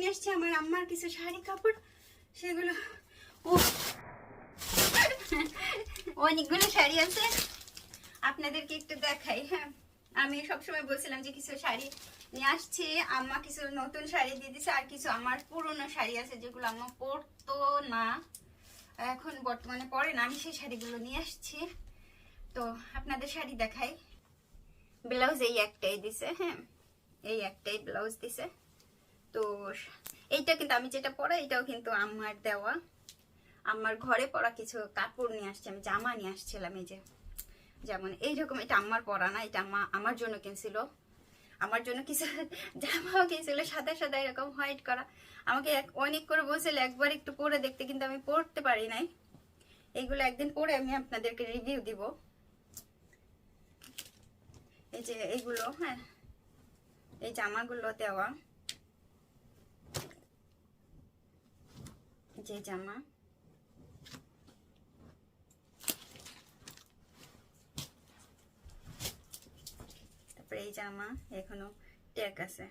নিয়ে আসছি আমার আম্মার কিছু শাড়ি কাপড়, সেগুলো ও অনেকগুলো শাড়ি আছে, আপনাদেরকে একটু দেখাই। হ্যাঁ, আমি সবসময় বলছিলাম যে কিছু শাড়ি নিয়ে আসছি, আম্মা কিছু নতুন শাড়ি দিয়ে দিছে, আর কিছু আমার পুরনো শাড়ি আছে যেগুলো আম্মা পরতো না, এখন বর্তমানে পরে না, আমি সেই শাড়িগুলো নিয়ে আসছি। তো আপনাদের শাড়ি দেখাই। ব্লাউজ এই একটাই দিছে, হ্যাঁ এই একটাই ব্লাউজ দিছে। তো এইটা কিন্তু আমি যেটা পরা এটাও কিন্তু আমার দেওয়া, আমার ঘরে পরা কিছু কাপড় নিয়ে আসছি, আমি জামা নিয়ে আসছিলাম। এই যে যেমন এইরকম, এটা আমার পরা না, এটা আমার জন্য কিনছিল, আমার জন্য কিছু জামাও কিনছিল সাদা সাদা এরকম হোয়াইট করা, আমাকে অনেক করে বলছিল একবার একটু পরে দেখতে, কিন্তু আমি পরতে পারি নাই। এইগুলো একদিন পরে আমি আপনাদেরকে রিভিউ দিব। এই যে এইগুলো, হ্যাঁ এই জামাগুলো দেওয়া, যে জামা, তারপরে এই জামা এখনো ট্যাগ আছে,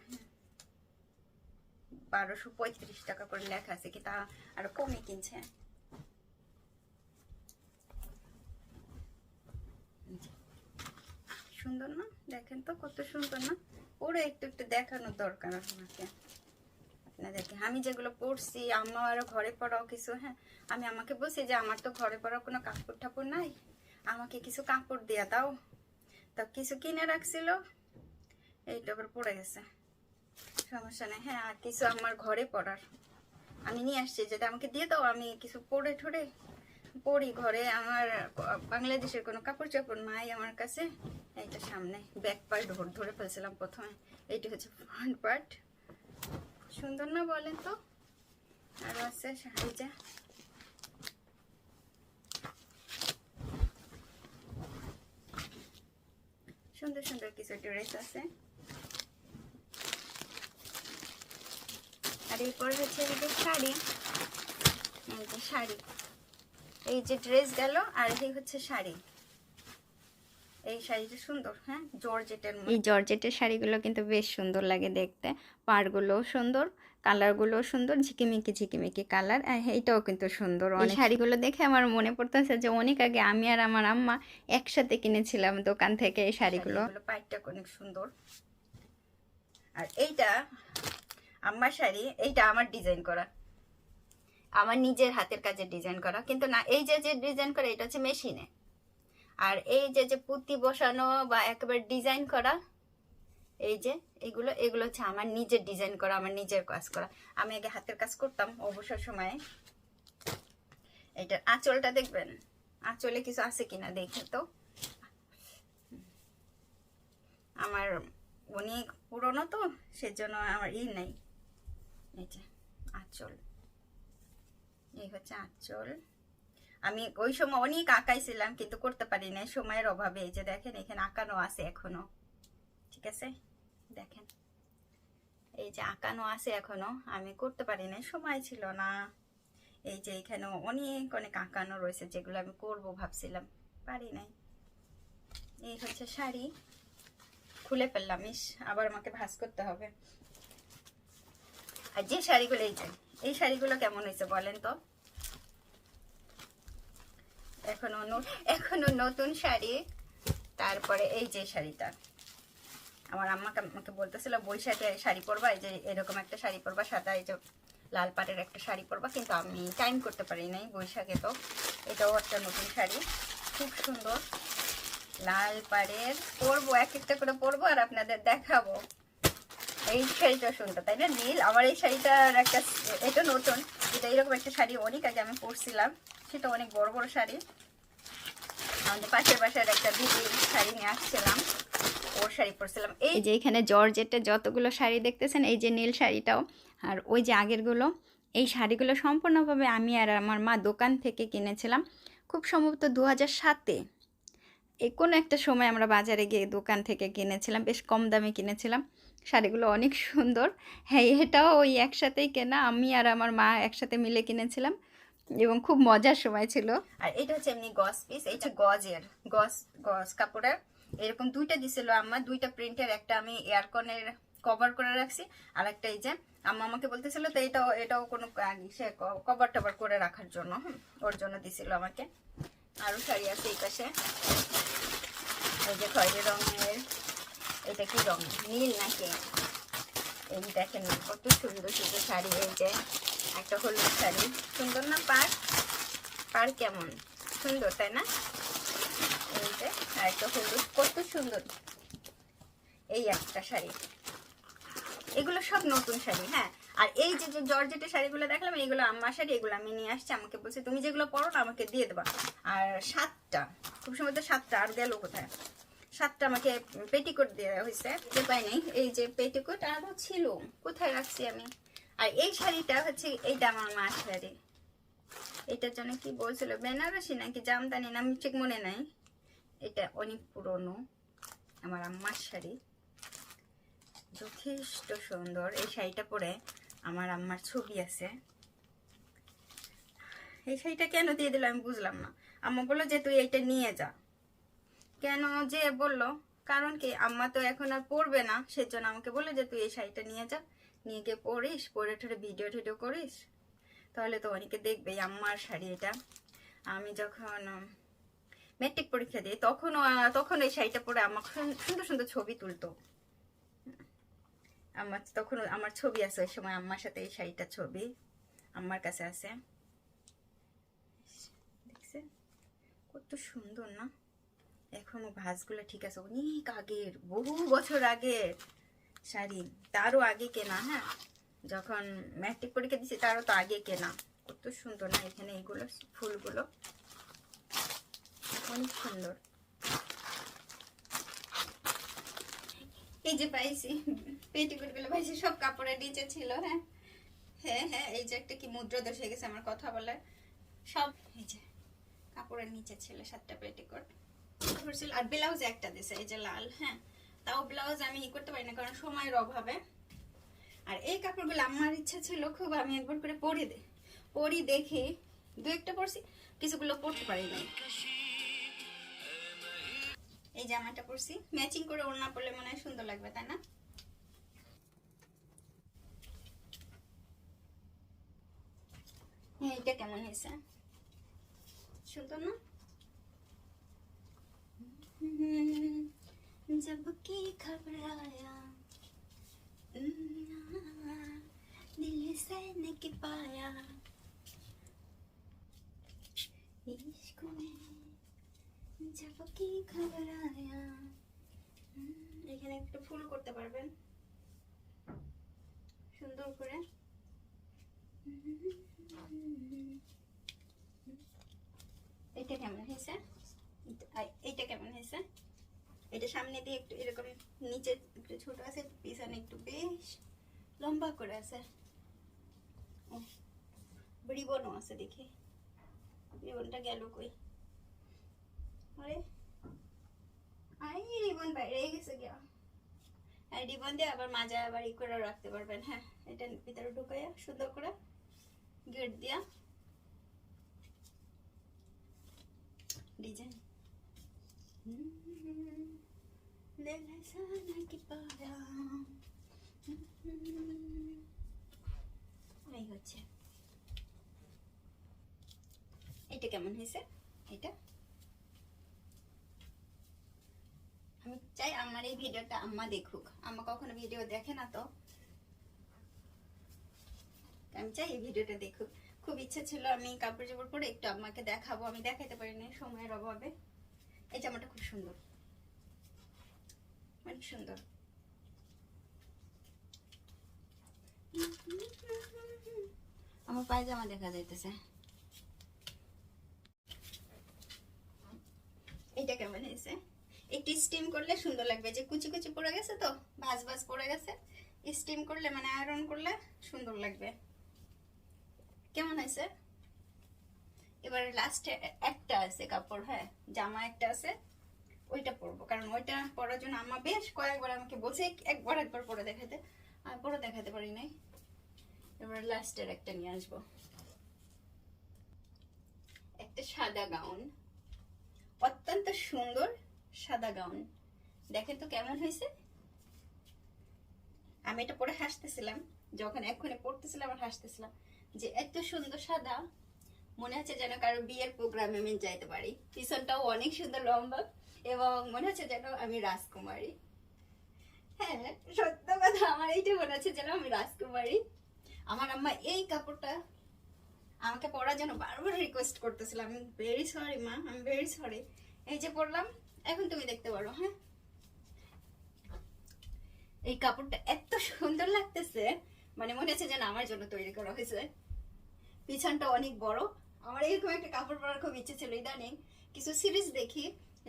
1235 টাকা করে লেখা আছে, কিন্তু আরো কমে কিনছে। সুন্দর না? দেখেন তো কত সুন্দর না? ওরা একটু একটু দেখানোর দরকার আমাকে আপনাদেরকে। আমি যেগুলো পরছি আমার ঘরে পরাও কিছু, হ্যাঁ আমি আমাকে বলছি যে আমার তো ঘরে পরা কোনো কাপড় টাপড় নাই, আমাকে কিছু কাপড় দিয়ে দাও। তা কিছু কিনে রাখছিল, এইটা আবার পড়ে গেছে, সমস্যা নেই। হ্যাঁ আর কিছু আমার ঘরে পরার আমি নিয়ে আসছি, যেটা আমাকে দিয়ে দাও, আমি কিছু পরে ঠরে পরি ঘরে। আমার বাংলাদেশের কোনো কাপড় চাপড় নাই আমার কাছে। এইটা সামনে ব্যাক পার্ট ধরে ফেলছিলাম প্রথমে, এইটা হচ্ছে ফ্রন্ট পার্ট। সুন্দর না বলেন তো? আরো আছে শাড়ি, যে সুন্দর সুন্দর কিছু ড্রেস আছে। আর এরপর হচ্ছে এই যে শাড়ি, এই যে শাড়ি, এই যে ড্রেস গেল, আর এই হচ্ছে শাড়ি। এই শাড়িটা সুন্দর, হ্যাঁ জর্জেটের, এই জর্জেটের শাড়িগুলো কিন্তু বেশ সুন্দর লাগে দেখতে, পাড়গুলোও সুন্দর, কালারগুলোও সুন্দর, ঝিকিমিকি ঝিকিমিকি কালার। আর এইটাও কিন্তু সুন্দর। এই শাড়িগুলো দেখে আমার মনে পড়তেছে যে অনেক আগে আমি আর আমার আম্মা একসাথে কিনেছিলাম দোকান থেকে এই শাড়িগুলো। পাড়টা অনেক সুন্দর। আর এইটা আম্মার শাড়ি, এইটা আমার ডিজাইন করা, আমার নিজের হাতের কাজে ডিজাইন করা, কিন্তু না এই যে যে ডিজাইন করা এটা হচ্ছে মেশিনে, আর এই যে যে পুঁতি বসানো বা একেবারে ডিজাইন করা, এই যে এগুলো এগুলো হচ্ছে আমার নিজের ডিজাইন করা, আমার নিজের কাজ করা। আমি আগে হাতের কাজ করতাম অবসর সময়ে। এইটার আঁচলটা দেখবেন, আঁচলে কিছু আছে কিনা দেখে তো। আমার অনেক পুরনো তো, সেজন্য আমার নেই। এই যে আঁচল, এই হচ্ছে আঁচল। আমি ওই সময় অনেক আঁকাইছিলাম কিন্তু করতে পারি না সময়ের অভাবে। এই যে দেখেন এখানে আঁকানো আছে এখনো, ঠিক আছে দেখেন এই যে আঁকানো আছে এখনো, আমি করতে পারি না, সময় ছিল না। এই যে এখানে অনেক অনেক আঁকানো রয়েছে যেগুলো আমি করব ভাবছিলাম, পারি নাই। এই হচ্ছে শাড়ি, খুলে ফেললাম, আবার আমাকে ভাঁজ করতে হবে। আর যে শাড়িগুলো, এই শাড়িগুলো কেমন হয়েছে বলেন তো? এখনো নতুন শাড়ি। তারপরে এই যে শাড়িটা, আমার আমাকে বলতেছিল বৈশাখে শাড়ি পরবা, এই যে এরকম একটা শাড়ি পরবা সাদা, এই যে লাল পাটের একটা শাড়ি পরবা, কিন্তু আমি টাইম করতে পারি নাই বৈশাখে। তো এটাও একটা নতুন শাড়ি, খুব সুন্দর লাল পাড়ের, পরবো এক একটা করে পরবো আর আপনাদের দেখাবো। এই শাড়িটা সুন্দর তাই না, নীল। আমার এই শাড়িটার একটা, এটা নতুন, এটা এরকম একটা শাড়ি অনেক আগে আমি পরছিলাম, সেটা অনেক বড় বড় শাড়ি। আমাদের পাশের বাসার একটা দিদি শাড়ি নিয়ে আসছিলাম, ওর শাড়ি পরছিলাম। এই যে এখানে জর্জেটের যতগুলো শাড়ি দেখতেছেন, এই যে নীল শাড়িটাও, আর ওই যে আগেরগুলো, এই শাড়িগুলো সম্পূর্ণভাবে আমি আর আমার মা দোকান থেকে কিনেছিলাম, খুব সম্ভবত 2007-এ। এই কোনো একটা সময় আমরা বাজারে গিয়ে দোকান থেকে কিনেছিলাম, বেশ কম দামে কিনেছিলাম। শাড়িগুলো অনেক সুন্দর। হ্যাঁ এটাও ওই একসাথেই কেনা, আমি আর আমার মা একসাথে মিলে কিনেছিলাম এবং খুব মজার সময় ছিল। আর এটা হচ্ছে এমনি গজ পিস, এটা গজের, গজ কাপড়ের, এরকম দুইটা দিছিল আমার, দুইটা প্রিন্টের, একটা আমি এয়ারকনের কভার করে রাখছি। আর একটা এই যে আম্মা আমাকে বলতেছিল তো এটাও কোনো সে কভার টভার করে রাখার জন্য, ওর জন্য দিছিল আমাকে। আরো শাড়ি আছে এই পাশে, এই যে খয়েরি রঙের, এটা কি রং, নীল নাকি? এই দেখেন কত সুন্দর সুন্দর শাড়ি। এই যে একটা হলুদ শাড়ি, সুন্দর না? পার কেমন সুন্দর, তাই না? এই যে আর একটা হলুদ, কত সুন্দর। এই একটা শাড়ি, এগুলো সব নতুন শাড়ি। হ্যাঁ, আর এই যে যে জর্জেটের শাড়িগুলো দেখলাম, এইগুলো আম্মার শাড়ি, এগুলো আমি নিয়ে আসছি। আমাকে বলছে তুমি যেগুলো পরো না আমাকে দিয়ে দেবা। আর 7টা, খুব সময় তো 7টা, আর গেল কোথায়? 7টা আমাকে পেটিকোট দেওয়া হয়েছে, যে পাই নাই। এই যে পেটিকোট আরও ছিল, কোথায় রাখছি আমি? আর এই শাড়িটা হচ্ছে, এইটা আমার মার শাড়ি। এটার জন্য কি বলছিল, বেনারসি নাকি জামদানি, না আমি ঠিক মনে নাই। এটা অনেক পুরনো, আমার আম্মার শাড়ি, যথেষ্ট সুন্দর। এই শাড়িটা পরে আমার আম্মার ছবি আছে। এই শাড়িটা কেন দিয়ে দিল আমি বুঝলাম না। আম্মা বললো যে তুই এইটা নিয়ে যা। কেন যে বললো, কারণ কি আম্মা তো এখন আর পরবে না, সেজন্য আমাকে বললো যে তুই এই শাড়িটা নিয়ে যা, নিয়ে গিয়ে পরিস, পরে ঠরে ভিডিও টিডিও করিস, তাহলে তো অনেকে দেখবে। আম্মার শাড়ি এটা। আমি যখন ম্যাট্রিক পরীক্ষা দিই তখন এই শাড়িটা পরে আমার সুন্দর সুন্দর ছবি তুলতো। আমার তখন আমার ছবি আছে ওই সময় আম্মার সাথে, এই শাড়িটার ছবি আম্মার কাছে আছে। দেখছেন কত সুন্দর না? এখনো ভাঁজগুলো ঠিক আছে, অনেক আগের, বহু বছর আগের শাড়ি, তারও আগে কেনা। হ্যাঁ, যখন ম্যাট্রিক পরীক্ষা দিচ্ছি তারও তো আগে কেনা। কত সুন্দর না? এখানে এইগুলো ফুলগুলো অনেক সুন্দর। এই যে পাইছি পেটিকোট গুলো পাইছি, সব কাপড়ের নিচে ছিল। হ্যাঁ হ্যাঁ হ্যাঁ, এই যে একটা কি মুদ্রা দোষ হয়ে গেছে আমার কথা বলে, সব এই যে কাপড়ের নিচে ছিল 7টা পেটিকোট। আর ব্লাউজ একটা দিছে, এই যে লাল। হ্যাঁ, তাও ব্লাউজ আমি করতে পারি না কারণ সময়ের অভাবে। আর এই কাপড়গুলো আমার ইচ্ছা ছিল খুব, আমি একবার করে পরি দেখি, 2-1টা পরছি, কিছুগুলো পরতে পারি নাই। এই জামাটা পরছি, ম্যাচিং করে ওড়না পরলে মনে হয় সুন্দর লাগবে, তাই না? হ্যাঁ, এটা কেমন হয়েছে? সুন্দর না? जब की घबराया दिल से नहीं पाया इश्क में जब की घबराया। এখানে একটা ফুল করতে পারবেন সুন্দর করে। এটা কেমন হয়েছে? এইটা কেমন হয়েছে? এটা সামনে দিয়ে একটু এরকম, নিচে একটু ছোট আছে, পিছনে একটু বেশ লম্বা করে আছে। রিবনও আছে, দেখি রিবনটা গেল কই? আরে আই রিবন বাইরে গেছে গিয়া। আর রিবন দিয়ে আবার মাজা আবার ই করে রাখতে পারবেন। হ্যাঁ, এটা ভিতরে ঢুকাইয়া সুন্দর করে গেট দিয়া ডিজাইন। এটা কেমন হয়েছে? এটা আমি চাই আমার এই ভিডিওটা আম্মা দেখুক, আম্মা কখনো ভিডিও দেখে না, তো আমি চাই এই ভিডিওটা দেখুক। খুব ইচ্ছা ছিল আমি কাপড় চোপড় পরে একটু আম্মাকে দেখাবো, আমি দেখাতে পারিনি সময়ের অভাবে। এই জামাটা খুব সুন্দর, অনেক সুন্দর। আমার পায়জামা দেখা যাইতেছে। এটা কেমন হয়েছে? একটু স্টিম করলে সুন্দর লাগবে, যে কুচি কুচি পড়ে গেছে তো, ভাজ ভাজ পড়ে গেছে, স্টিম করলে মানে আয়রন করলে সুন্দর লাগবে। কেমন হয়েছে? এবার লাস্টে একটা আছে কাপড়, হ্যাঁ জামা একটা আছে, ওইটা পরবো, কারণ ওইটা পরার জন্য আম্মা বেশ কয়েকবার আমাকে বলছে একবার পরে দেখাতে, আমি পরে দেখাতে পারি নাই। এবার লাস্টের একটা নিয়ে আসবো, একটা সাদা গাউন, অত্যন্ত সুন্দর সাদা গাউন। দেখেন তো কেমন হয়েছে? আমি এটা পরে হাসতেছিলাম, যখন এক্ষুনি পড়তেছিলাম আর হাসতেছিলাম যে এত সুন্দর সাদা, মনে হচ্ছে যেন কারো বিয়ের প্রোগ্রামে আমি যাইতে পারি। পিছনটাও অনেক সুন্দর লম্বা এবং মনে হচ্ছে যেন আমি রাজকুমারী। হ্যাঁ সত্য কথা, আমার এইটা মনে হচ্ছে যেন আমি রাজকুমারী। আমার আম্মা এই কাপড়টা আমাকে পরার জন্য বারবার রিকোয়েস্ট করতেছিল। আমি ভেরি সরি মা, আমি ভেরি সরি। এই যে পরলাম, এখন তুমি দেখতে পারো। হ্যাঁ, এই কাপড়টা এত সুন্দর লাগতেছে, মানে মনে হচ্ছে যেন আমার জন্য তৈরি করা হয়েছে। পিছনটা অনেক বড়। আমার এরকম একটা কাপড় পরার খুব ইচ্ছে ছিল। ইদানিং কিছু সিরিজ দেখি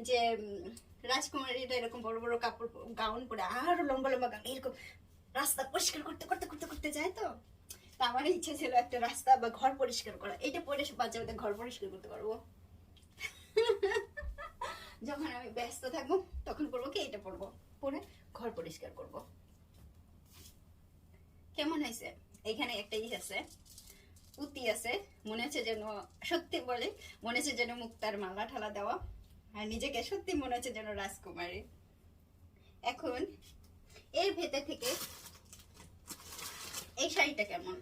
যে রাজকুমারীরা এরকম বড় বড় কাপড় গাউন পরে আরো লম্বা লম্বা গাউন এরকম রাস্তা পরিষ্কার করতে করতে করতে করতে যায়। তো আমার ইচ্ছে ছিল একটা রাস্তা বা ঘর পরিষ্কার করা, এটা পরে বাচ্চাদের ঘর পরিষ্কার করতে পারবো। যখন আমি ব্যস্ত থাকবো তখন পরবো কি, এটা পরবো, পরে ঘর পরিষ্কার করব। কেমন হয়েছে? এখানে একটা আছে, পুঁতি আছে, মনে হচ্ছে যেন, সত্যি বলে মনে হচ্ছে যেন মুক্তার মালা ঠালা দেওয়া, আর নিজেকে সত্যি মনে হচ্ছে যেন রাজকুমারী। এখন এর ভেতর থেকে এই শাড়িটা কেমন,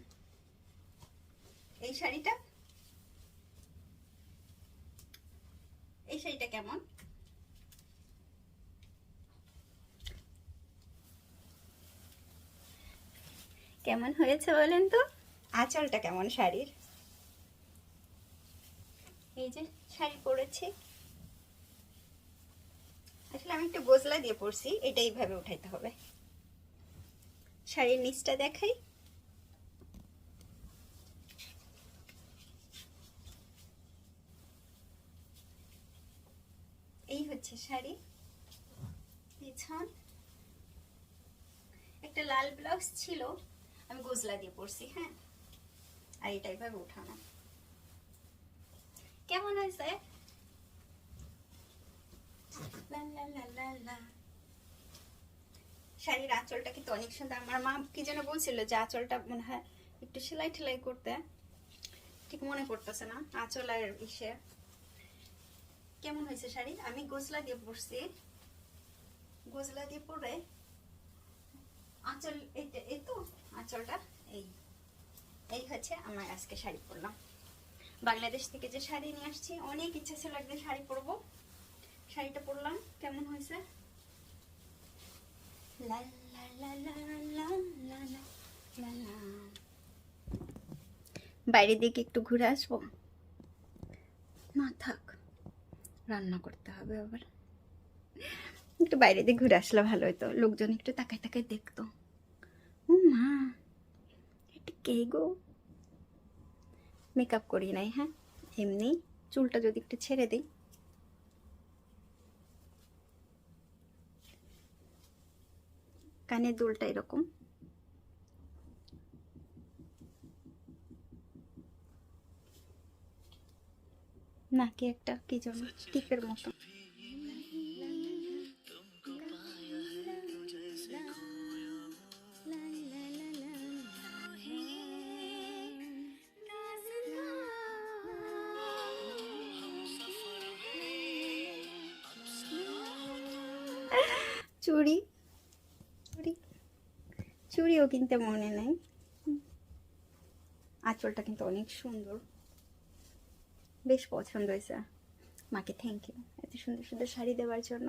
এই শাড়িটা কেমন? কেমন হয়েছে বলেন তো? আঁচলটা কেমন শাড়ির? এই যে শাড়ি পরেছি, আসলে আমি একটু গোজলা দিয়ে পরছি, এটা এইভাবে উঠাইতে হবে। শাড়ির নিচটা দেখাই। এই হচ্ছে শাড়ি, পিছন একটা লাল ব্লাউজ ছিল, আমি গোজলা দিয়ে পরছি। হ্যাঁ, আর এটা এইভাবে উঠানো। কেমন হয়েছে? শাড়ির আঁচলটা কিন্তু অনেক সুন্দর। আমার মা কি যেন বলছিল যে আঁচলটা মনে হয় একটু সেলাই ঠেলাই করতে, ঠিক মনে পড়তেছে না। আঁচল আর ইসে কেমন হয়েছে শাড়ি? আমি গোজলা দিয়ে পরছি, গোজলা দিয়ে পরে আঁচল এই তো আঁচলটা এই হচ্ছে আমার আজকে শাড়ি পরলাম। বাংলাদেশ থেকে যে শাড়ি নিয়ে আসছি, অনেক ইচ্ছা ছিল একদিন শাড়ি পরবো, শাড়িটা পরলাম। কেমন হয়েছে? বাইরের দিকে একটু ঘুরে আসবো। না থাক, রান্না করতে হবে আবার। একটু বাইরে দিয়ে ঘুরে আসলে ভালো হতো, লোকজন একটু তাকায় তাকায় দেখতো। ও মা, এটা কে গো? মেকআপ করি নাই, হ্যাঁ এমনি চুলটা যদি একটু ছেড়ে দিই। কানের দুলটা এরকম, নাকি একটা কি যেন টিপের মতো। চুড়ি চুড়িও কিনতে মনে নেই। আঁচলটা কিন্তু অনেক সুন্দর, বেশ পছন্দ হয়েছে। মাকে থ্যাংক ইউ এত সুন্দর সুন্দর শাড়ি দেওয়ার জন্য।